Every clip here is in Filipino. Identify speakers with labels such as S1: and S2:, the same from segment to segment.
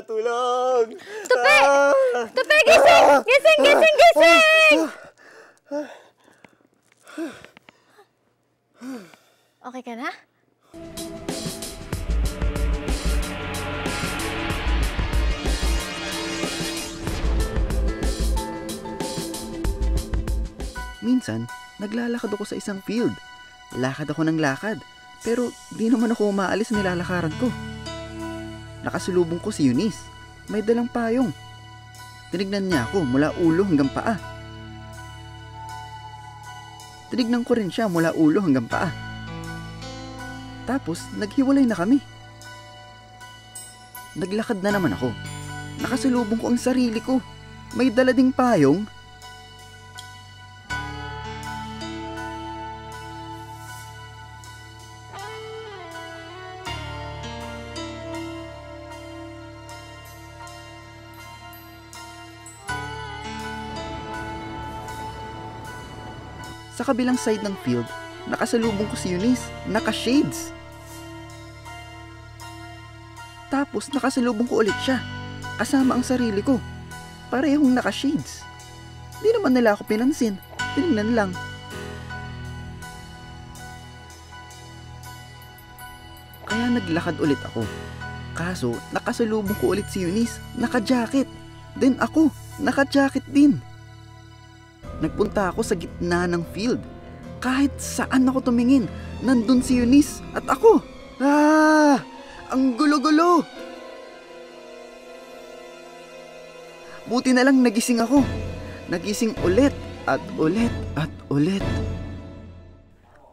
S1: Tulong!
S2: Tupi! Tupi, gising! Gising, gising, gising! Okay ka na?
S3: Minsan, naglalakad ako sa isang field. Lakad ako ng lakad, pero di naman ako umaalis sa nilalakaran ko. Nakasulubong ko si Eunice. May dalang payong. Tinignan niya ako mula ulo hanggang paa. Tinignan ko rin siya mula ulo hanggang paa. Tapos, naghiwalay na kami. Naglakad na naman ako. Nakasulubong ko ang sarili ko. May dala ding payong. Sa kabilang side ng field, nakasalubong ko si Eunice, naka-shades. Tapos nakasalubong ko ulit siya, kasama ang sarili ko, parehong naka-shades. Di naman nila ako pinansin, tinignan lang. Kaya naglakad ulit ako. Kaso, nakasalubong ko ulit si Eunice, naka-jacket. Then ako, naka-jacket din. Nagpunta ako sa gitna ng field. Kahit saan ako tumingin, nandun si Eunice at ako. Ang gulo-gulo! Buti na lang nagising ako. Nagising ulit at ulit at ulit.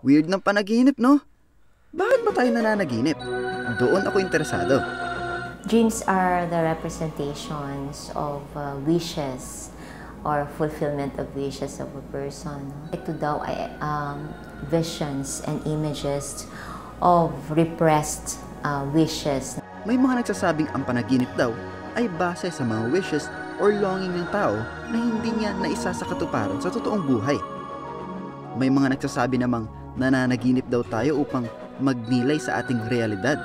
S3: Weird ng panaginip, no? Bakit ba tayo nananaginip? Doon ako interesado.
S4: Dreams are the representations of wishes or fulfillment of wishes of a person. Ito daw ay visions and images of repressed wishes.
S3: May mga nagsasabing ang panaginip daw ay base sa mga wishes or longing ng tao na hindi niya naisa sa katuparan sa totoong buhay. May mga nagsasabi namang nananaginip daw tayo upang magnilay sa ating realidad.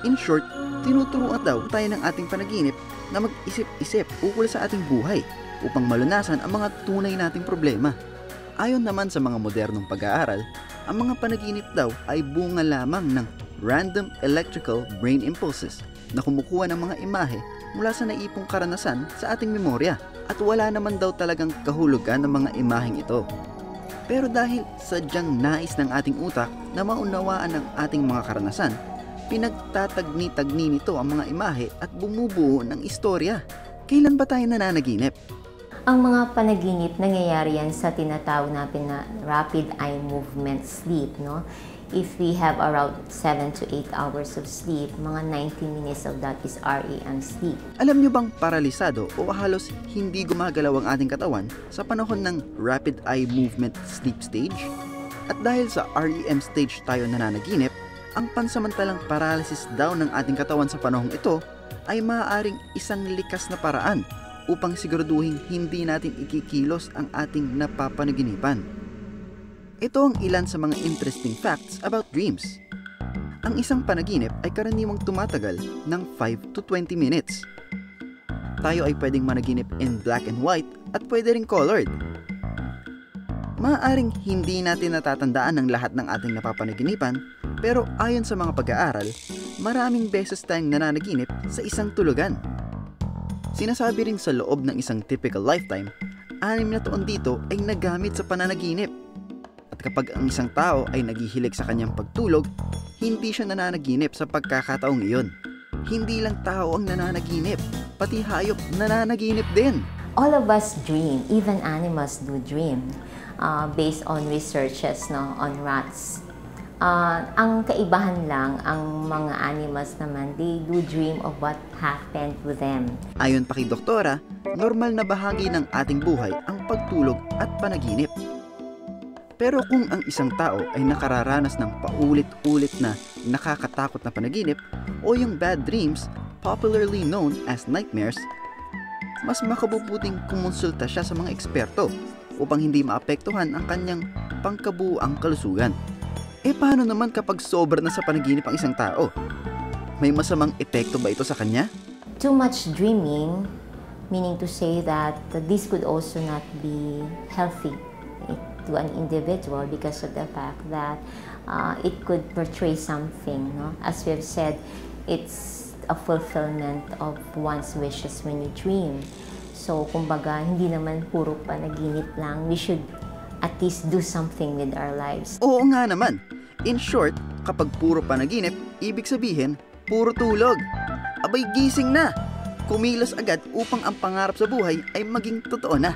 S3: In short, tinuturuan daw tayo ng ating panaginip na mag-isip-isip ukol sa ating buhay upang malunasan ang mga tunay nating problema. Ayon naman sa mga modernong pag-aaral, ang mga panaginip daw ay bunga lamang ng random electrical brain impulses na kumukuha ng mga imahe mula sa naipong karanasan sa ating memorya at wala naman daw talagang kahulugan ng mga imaheng ito. Pero dahil sadyang nais ng ating utak na maunawaan ang ating mga karanasan, pinagtatagni-tagni nito ang mga imahe at bumubuo ng istorya. Kailan ba tayo nananaginip?
S4: Ang mga panaginip, nangyayari yan sa tinatawag natin na rapid eye movement sleep, no? If we have around 7 to 8 hours of sleep, mga 90 minutes of that is REM sleep.
S3: Alam nyo bang paralisado o halos hindi gumagalaw ang ating katawan sa panahon ng rapid eye movement sleep stage? At dahil sa REM stage tayo nananaginip, ang pansamantalang paralysis daw ng ating katawan sa panahong ito ay maaaring isang likas na paraan upang siguraduhin hindi natin ikikilos ang ating napapanaginipan. Ito ang ilan sa mga interesting facts about dreams. Ang isang panaginip ay karaniwang tumatagal ng 5 to 20 minutes. Tayo ay pwedeng managinip in black and white at pwede ring colored. Maaaring hindi natin natatandaan ang lahat ng ating napapanaginipan, pero ayon sa mga pag-aaral, maraming beses tayong nananaginip sa isang tulugan. Sinasabi rin sa loob ng isang typical lifetime, 6 na taon dito ay nagamit sa pananaginip. At kapag ang isang tao ay naghihilig sa kanyang pagtulog, hindi siya nananaginip sa pagkakataong iyon. Hindi lang tao ang nananaginip, pati hayop nananaginip din.
S4: All of us dream, even animals do dream, based on researches, no, on rats. Ang kaibahan lang, ang mga animals naman, they do dream of what happened to them.
S3: Ayon pa kay doktora, normal na bahagi ng ating buhay ang pagtulog at panaginip. Pero kung ang isang tao ay nakararanas ng paulit-ulit na nakakatakot na panaginip o yung bad dreams, popularly known as nightmares, mas makabubuting kumonsulta siya sa mga eksperto upang hindi maapektuhan ang kanyang pangkabuuang kalusugan. Paano naman kapag sobra na sa panaginip ang isang tao? May masamang epekto ba ito sa kanya?
S4: too much dreaming, meaning to say that this could also not be healthy to an individual because of the fact that it could portray something, no? As we've said, it's a fulfillment of one's wishes when you dream. So, kumbaga, hindi naman puro panaginip lang. We should at least do something with our lives.
S3: Oo nga naman. In short, kapag puro panaginip, ibig sabihin, puro tulog. Abay gising na! Kumilos agad upang ang pangarap sa buhay ay maging totoo na.